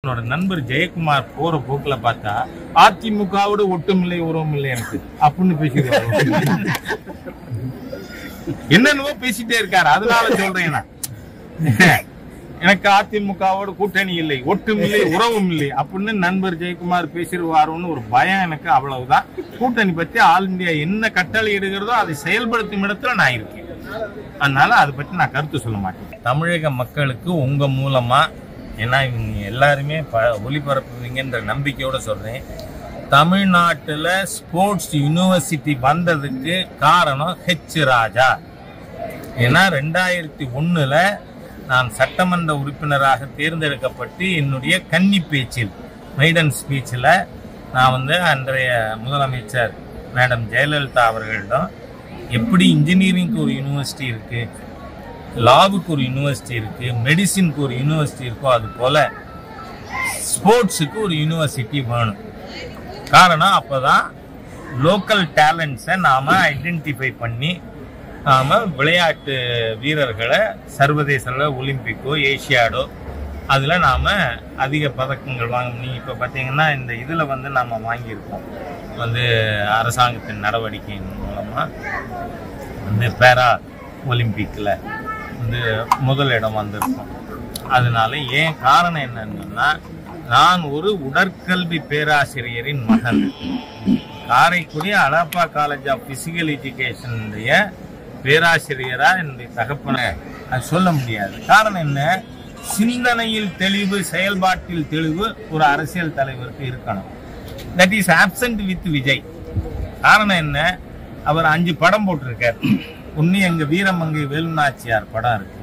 என்னோட நண்பர் ஜெயக்குமார் போற போக்குல பார்த்தா அதிமுகவோட ஒட்டும் இல்லை உறவும் இல்லை எனக்கு அப்படின்னு பேசிடுவாரு. என்னென்னவோ பேசிட்டே இருக்காரு. அதனால சொல்றேன், எனக்கு அதிமுகவோட கூட்டணி இல்லை, ஒட்டும் இல்லை, உறவும் இல்லை அப்படின்னு நண்பர் ஜெயக்குமார் பேசிடுவாருன்னு ஒரு பயம் எனக்கு. அவ்வளவுதான். கூட்டணி பத்தி ஆல் இந்தியா என்ன கட்டளை இடுகிறதோ அதை செயல்படுத்தும் இடத்துல நான் இருக்கேன். அதனால அதை பத்தி நான் கருத்து சொல்ல மாட்டேன். தமிழக மக்களுக்கு உங்க மூலமா, ஏன்னா இவங்க எல்லாருமே ஒளிபரப்புவீங்கன்ற நம்பிக்கையோட சொல்றேன், தமிழ்நாட்டில் ஸ்போர்ட்ஸ் யூனிவர்சிட்டி வந்ததுக்கு காரணம் ஹெச் ராஜா. ஏன்னா 2001 நான் சட்டமன்ற உறுப்பினராக தேர்ந்தெடுக்கப்பட்டு என்னுடைய கன்னி பேச்சில், மைடன் ஸ்பீச்சில் நான் அன்றைய முதலமைச்சர் மேடம் ஜெயலலிதா அவர்களிடம் எப்படி இன்ஜினியரிங்க்கு ஒரு யூனிவர்சிட்டி இருக்கு, லாவுக்கு ஒரு யூனிவர்சிட்டி இருக்கு, மெடிசினுக்கு ஒரு யூனிவர்சிட்டி இருக்கோ, அது போல ஸ்போர்ட்ஸுக்கு ஒரு யூனிவர்சிட்டி வேணும். காரணம் அப்போதான் லோக்கல் டேலண்ட்ஸை நாம் ஐடென்டிஃபை பண்ணி நாம் விளையாட்டு வீரர்களை சர்வதேச ஒலிம்பிக்கோ ஏஷியாடோ அதில் நாம் அதிக பதக்கங்கள் வாங்க முடியும். இப்போ பார்த்தீங்கன்னா இந்த இதில் நாம் வாங்கியிருக்கோம், அரசாங்கத்தின் நடவடிக்கையின் மூலமாக பேரா ஒலிம்பிக்கில் முதல் இடம் வந்திருக்கும். அதனால ஏன் காரணம் என்னன்னா, நான் ஒரு உடற்கல்வி பேராசிரியரின் மகன். காரைக்குடி அழப்பா காலேஜ் ஆஃப் பிசிக்கல் எஜுகேஷனுடைய பேராசிரியரா என்னுடைய தகப்பனை அது சொல்ல முடியாது. காரணம் என்ன? சிந்தனையில் தெளிவு, செயல்பாட்டில் தெளிவு ஒரு அரசியல் தலைவருக்கு இருக்கணும். That is absent with Vijay. காரணம் என்ன? அவர் 5 படம் போட்டிருக்கார். ஒன்னு எங்க வீரமங்கை வேலுநாச்சியார் படம் இருக்கு.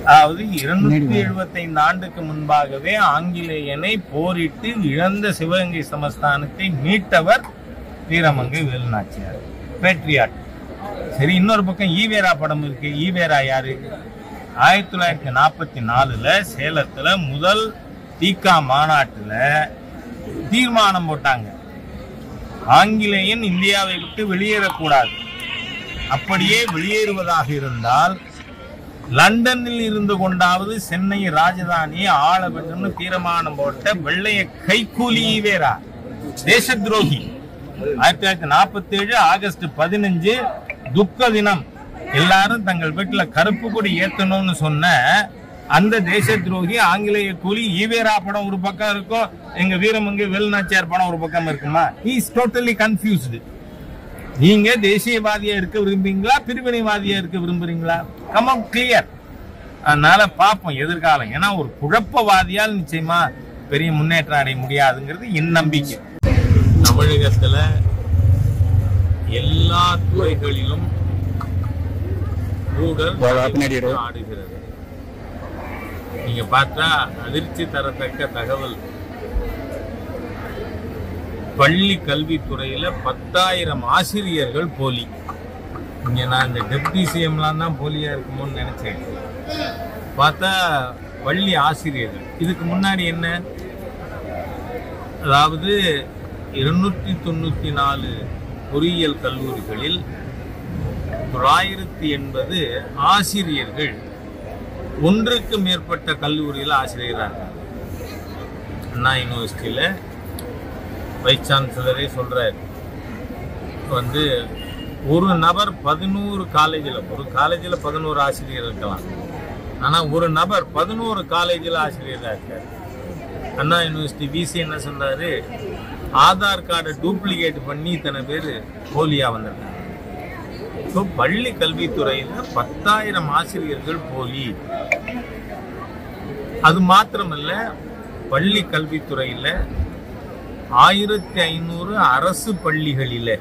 அதாவது 275 ஆண்டுக்கு முன்பாகவே ஆங்கிலேயனை போரிட்டு இழந்த சிவகங்கை சமஸ்தானத்தை மீட்டவர் வீரமங்கை வேலுநாச்சியார், பேட்ரியாட். சரி, இன்னொரு பக்கம் ஈவேரா படம் இருக்கு. ஈவேரா யாரு? 1944 சேலத்துல முதல் தீகா மாநாட்டுல தீர்மானம் போட்டாங்க, ஆங்கிலேயன் இந்தியாவை விட்டு வெளியேறக்கூடாது. அப்படியே வெளியேறுவதாக இருந்தால் லண்டனில் இருந்து கொண்டாவது சென்னை ராஜதானியை ஆள வேண்டும் தீர்மானம் போட்ட வெள்ளைய கைக்கூலி ஈவேரா, தேச துரோகி. 1947 ஆகஸ்ட் 15 துக்க தினம், எல்லாரும் தங்கள் வீட்டுல கருப்பு கொடி ஏத்தணும்னு சொன்ன அந்த தேச துரோகி ஆங்கிலேய கூலி ஈவேரா படம் ஒரு பக்கம் இருக்கும், எங்க வீரமங்கை வேலுநாச்சியார் படம் ஒரு பக்கம் இருக்குமா? he is totally confused. நீங்க தேசியவாதியா இருக்க விரும்புறீங்களா, பிரிவினைவாதியா இருக்க விரும்புறீங்களா? Come out clear. அதனால பார்ப்போம் எதிர்காலம். ஏன்னா ஒரு குழப்பவாதியால் நிச்சயமா பெரிய முன்னேற்றம் அடைய முடியாதுங்கிறது என் நம்பிக்கை. தமிழகத்துல எல்லா துறைகளிலும் ஊழல் ஆடுகிறது. நீங்க பார்த்தா அதிர்ச்சி தரத்தக்க தகவல், பள்ளி கல்வித்துறையில 10,000 ஆசிரியர்கள் போலி. இங்க நான் இந்த டெப்டி சிஎம்லாம் தான் போலியா இருக்குமோன்னு நினைச்சேன். பார்த்தா பள்ளி ஆசிரியர்கள். இதுக்கு முன்னாடி என்ன? அதாவது 294 பொறியியல் கல்லூரிகளில் 980 ஆசிரியர்கள் ஒன்றுக்கு மேற்பட்ட கல்லூரியில் ஆசிரியராக இருக்காங்க. அண்ணா யூனிவர்சிட்டியில வைஸ் சான்சலரே சொல்றாரு, ஒரு நபர் 11 காலேஜில், ஒரு காலேஜில் 11 ஆசிரியர் இருக்கலாம், ஆனா ஒரு நபர் 11 காலேஜில் ஆசிரியராக இருக்காரு. அண்ணா யூனிவர்சிட்டி விசி என்ன சொல்றாரு? ஆதார் கார்டை டூப்ளிகேட் பண்ணி இத்தனை பேர் போலியா வந்திருக்காங்க. இப்போ பள்ளி கல்வித்துறையில் 10,000 ஆசிரியர்கள் போலி. அது மாத்திரமல்ல, பள்ளி கல்வித்துறையில் 1500 அரசு பள்ளிகளில்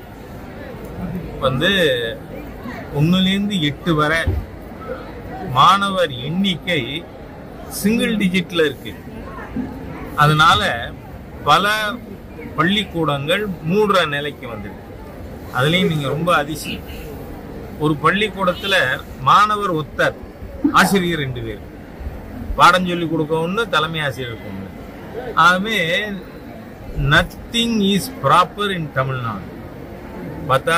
1லேருந்து 8 வரை மாணவர் எண்ணிக்கை சிங்கிள் டிஜிட்ல இருக்கு. அதனால பல பள்ளிக்கூடங்கள் மூடுற நிலைக்கு வந்திருக்கு. அதுலயும் நீங்க ரொம்ப அதிசயம், ஒரு பள்ளிக்கூடத்துல மாணவர் ஒருத்தர், ஆசிரியர் 2 பேர், பாடம் சொல்லி கொடுக்க தலைமை ஆசிரியருக்கு ஒன்று. ஆகவே நத்திங் இஸ் ப்ராப்பர் இன் தமிழ்நாடு. பார்த்தா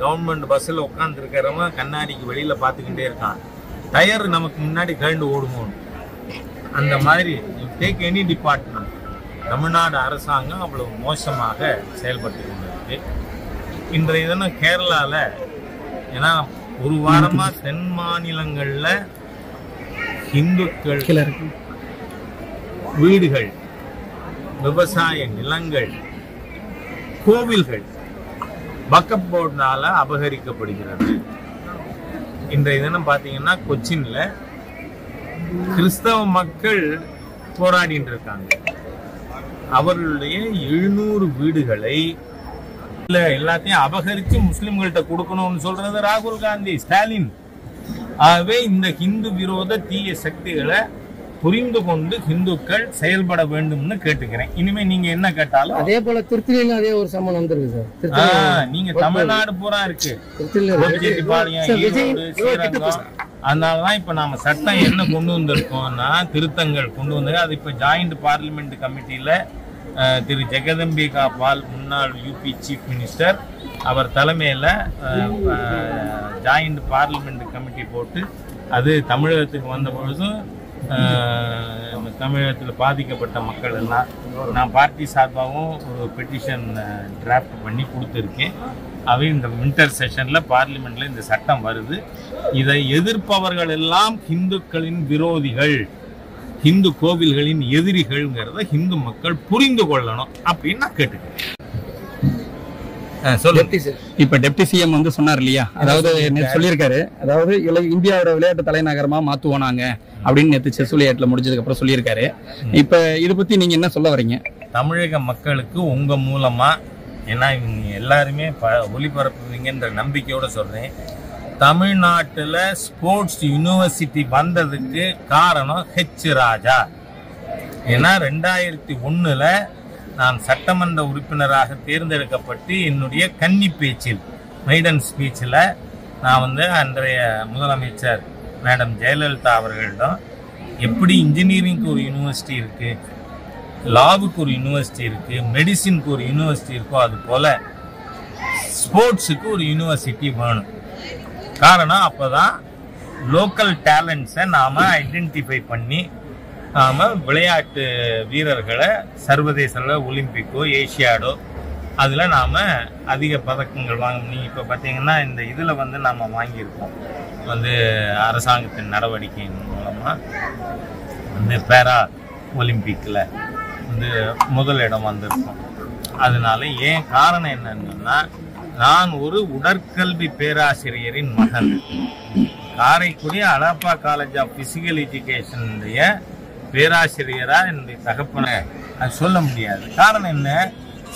கவர்மெண்ட் பஸ்ஸில் உட்காந்துருக்கிறவன் கண்ணாடிக்கு வெளியில் பார்த்துக்கிட்டே இருக்கான், டயர் நமக்கு முன்னாடி கழண்டு ஓடுமோன்னு. அந்த மாதிரி டேக் எனி டிபார்ட்மெண்ட், தமிழ்நாடு அரசாங்கம் அவ்வளவு மோசமாக செயல்பட்டு கொண்டிருக்கு. இன்றைய தினம் கேரளாவில், ஏன்னா ஒரு வாரமா தென் மாநிலங்கள்ல இந்துக்கள் வீடுகள், விவசாய நிலங்கள், கோவில்கள் வக்ஃப் போர்டுனால அபகரிக்கப்படுகிறது. இன்றைய தினம் பார்த்தீங்கன்னா கொச்சின்ல கிறிஸ்தவ மக்கள் போராடிட்டு இருக்காங்க. அவர்களுடைய 700 வீடுகளை எல்லாத்தையும் அபகரிச்சு முஸ்லிம்கள்ட்ட கொடுக்கணும்னு சொல்றது ராகுல் காந்தி, ஸ்டாலின். ஆகவே இந்த ஹிந்து விரோத தீய சக்திகளை புரிந்து கொண்டு ஹிந்துக்கள் செயல்பட வேண்டும்னு கேட்டுக்கிறேன். இனிமே நீங்க என்ன கேட்டாலும் அதே போல திருத்தியிலும் அதே ஒரு சம்பளம் வந்துருக்கு சார். நீங்க தமிழ்நாடு பூரா இருக்கு, அதனாலதான் இப்ப நாம சட்டம் என்ன கொண்டு வந்திருக்கோம்னா திருத்தங்கள் கொண்டு வந்தது. அது இப்ப ஜாயிண்ட் பார்லிமெண்ட் கமிட்டியில திரு ஜெகதம்பிகா பால், முன்னாள் யூபி சீஃப் மினிஸ்டர், அவர் தலைமையில ஜாயிண்ட் பார்லிமெண்ட் கமிட்டி போட்டு அது தமிழகத்துக்கு வந்த பொழுதும் தமிழகத்தில் பாதிக்கப்பட்ட மக்கள் எல்லாம் நான் பார்ட்டி சார்பாகவும் ஒரு பெட்டிஷன் டிராஃப்ட் பண்ணி கொடுத்துருக்கேன். அவை இந்த வின்டர் செஷனில் பார்லிமெண்ட்டில் இந்த சட்டம் வருது. இதை எதிர்ப்பவர்கள் எல்லாம் ஹிந்துக்களின் விரோதிகள், ஹிந்து கோவில்களின் எதிரிகள்ங்கிறத ஹிந்து மக்கள் புரிந்து கொள்ளணும் அப்படின்னு நான் கேட்டுக்கிறேன். இப்ப டெப்டி சிஎம் வந்து சொன்னார் இல்லையா, அதாவது சொல்லியிருக்காரு, அதாவது இந்தியாவோட விளையாட்டு தலைநகரமா மாத்துவோம் நாங்க அப்படின்னு நேற்று செஸ் விளையாட்டுல முடிஞ்சதுக்கு அப்புறம் சொல்லியிருக்காரு. இப்ப இதை பத்தி நீங்க என்ன சொல்ல வரீங்க? தமிழக மக்களுக்கு உங்க மூலமா, ஏன்னா இவங்க எல்லாருமே ஒளிபரப்புவீங்கன்ற நம்பிக்கையோட சொல்றேன், தமிழ்நாட்டுல ஸ்போர்ட்ஸ் யூனிவர்சிட்டி வந்ததுக்கு காரணம் ஹெச் ராஜா. ஏன்னா 2001ல் நான் சட்டமன்ற உறுப்பினராக தேர்ந்தெடுக்கப்பட்டு என்னுடைய கன்னி பேச்சில், மைடன் ஸ்பீச்சில் நான் வந்து அன்றைய முதலமைச்சர் மேடம் ஜெயலலிதா அவர்களிடம் எப்படி இன்ஜினியரிங்க்கு ஒரு யூனிவர்சிட்டி இருக்குது, லாவுக்கு ஒரு யூனிவர்சிட்டி இருக்குது, மெடிசினுக்கு ஒரு யூனிவர்சிட்டி இருக்கோ, அது போல் ஸ்போர்ட்ஸுக்கு ஒரு யூனிவர்சிட்டி வேணும். காரணம் அப்போ தான் லோக்கல் டேலண்ட்ஸை நாம் ஐடென்டிஃபை பண்ணி நாம் விளையாட்டு வீரர்களை சர்வதேச ஒலிம்பிக்கோ ஏஷியாடோ அதில் நாம் அதிக பதக்கங்கள் வாங்க. நீங்கள் இப்போ பார்த்தீங்கன்னா இந்த இதில் வந்து நாம் வாங்கியிருக்கோம், வந்து அரசாங்கத்தின் நடவடிக்கையின் மூலமாக வந்து பேரா ஒலிம்பிக்கில் வந்து முதலிடம் வந்திருக்கோம். அதனால ஏன் காரணம் என்னன்னா, நான் ஒரு உடற்கல்வி பேராசிரியரின் மகன். காரைக்குடி அழப்பா காலேஜ் ஆஃப் பிசிக்கல் எஜுகேஷனுடைய பேராசிரியரா என்னுடைய தகப்பனை அது சொல்ல முடியாது. காரணம் என்ன,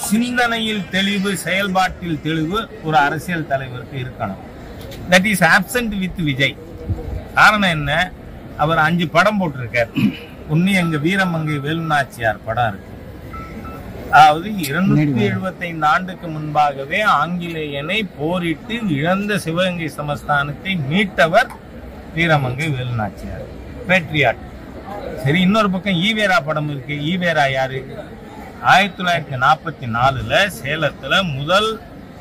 சிந்தனையில் தெளிவு, செயல்பாட்டில் தெளிவு ஒரு அரசியல் தலைவருக்கு இருக்கணும். That is absent with Vijay. காரணம் என்ன, அவர் 5 படம் போட்டிருக்கார். ஒன்னு எங்க வீரமங்கை வேலுநாச்சியார் படம் இருக்கு. அதாவது 275 ஆண்டுக்கு முன்பாகவே ஆங்கிலேயனை போரிட்டு இழந்த சிவகங்கை சமஸ்தானத்தை மீட்டவர் வீரமங்கை வேலுநாச்சியார், பேட்ரியாட். சரி, இன்னொரு பக்கம் ஈவேரா படம் இருக்கு. ஈவேரா யாரு? 1944ல் சேலத்துல முதல்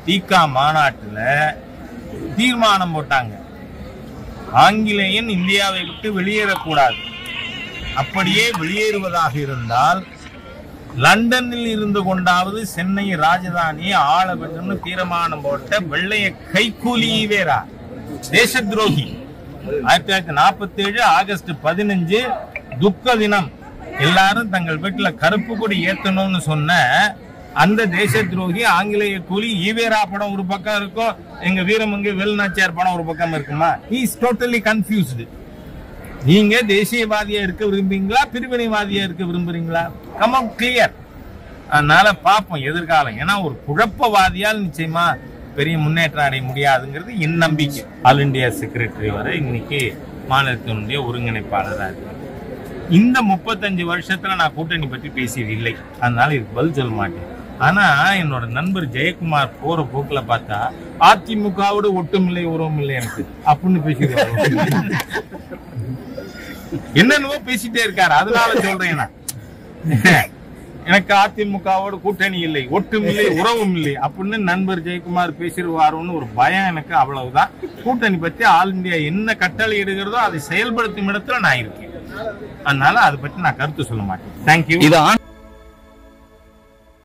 தீகா மாநாட்டுல தீர்மானம் போட்டாங்க, ஆங்கிலேயன் இந்தியாவை விட்டு வெளியேறக்கூடாது. அப்படியே வெளியேறுவதாக இருந்தால் லண்டனில் இருந்து கொண்டாவது சென்னை ராஜதானியை ஆள வேண்டும் தீர்மானம் போட்ட வெள்ளைய கைகூலி ஈவேரா, தேச துரோகி. 1947 ஆகஸ்ட் 15 துக்க தினம், எல்லாரும் தங்கள் வீட்டுல கருப்பு கொடி ஏத்தணும்னு சொன்ன அந்த தேச துரோகி ஆங்கிலேய கூலி ஈவேரா படம் ஒரு பக்கம் இருக்கும், எங்க வீரமங்கை வேலுநாச்சியார் படம் ஒரு பக்கம் இருக்குமா? he is totally confused. நீங்க தேசியவாதியா இருக்க விரும்புறீங்களா, பிரிவினைவாதியா இருக்க விரும்புறீங்களா? Come on clear. அதனால பார்ப்போம் எதிர்காலம். ஏன்னா ஒரு குழப்பவாதியால் நிச்சயமா பெரிய முன்னேற்றம் அடைய முடியாதுங்கிறது என் நம்பிக்கை. ஆல் இண்டியா செக்ரட்டரி வரை இன்னைக்கு மாநிலத்தினுடைய ஒருங்கிணைப்பாளராக இருக்கு. இந்த 35 வருஷத்துல நான் கூட்டணி பற்றி பேசியது இல்லை, அதனால இதுக்கு பதில் சொல்ல மாட்டேன். ஆனா என்னோட நண்பர் ஜெயக்குமார் போற போக்குல பார்த்தா அதிமுகவோட ஒட்டுமில்லை உறவும் இல்லை எனக்கு அப்படின்னு பேசிடுவாரு. என்னென்னவோ பேசிட்டே இருக்காரு. அதனால சொல்றேன், எனக்கு அதிமுகவோட கூட்டணி இல்லை, ஒட்டும் இல்லை, உறவும் இல்லை அப்படின்னு நண்பர் ஜெயக்குமார் பேசிடுவாருன்னு ஒரு பயம் எனக்கு, அவ்வளவுதான். கூட்டணி பத்தி ஆல் இந்தியா என்ன கட்டளை இடுகிறதோ அதை செயல்படுத்தும் இடத்துல நான் இருக்கேன். அதனால அதை பத்தி நான் கருத்து சொல்ல மாட்டேன். தேங்க்யூ. இது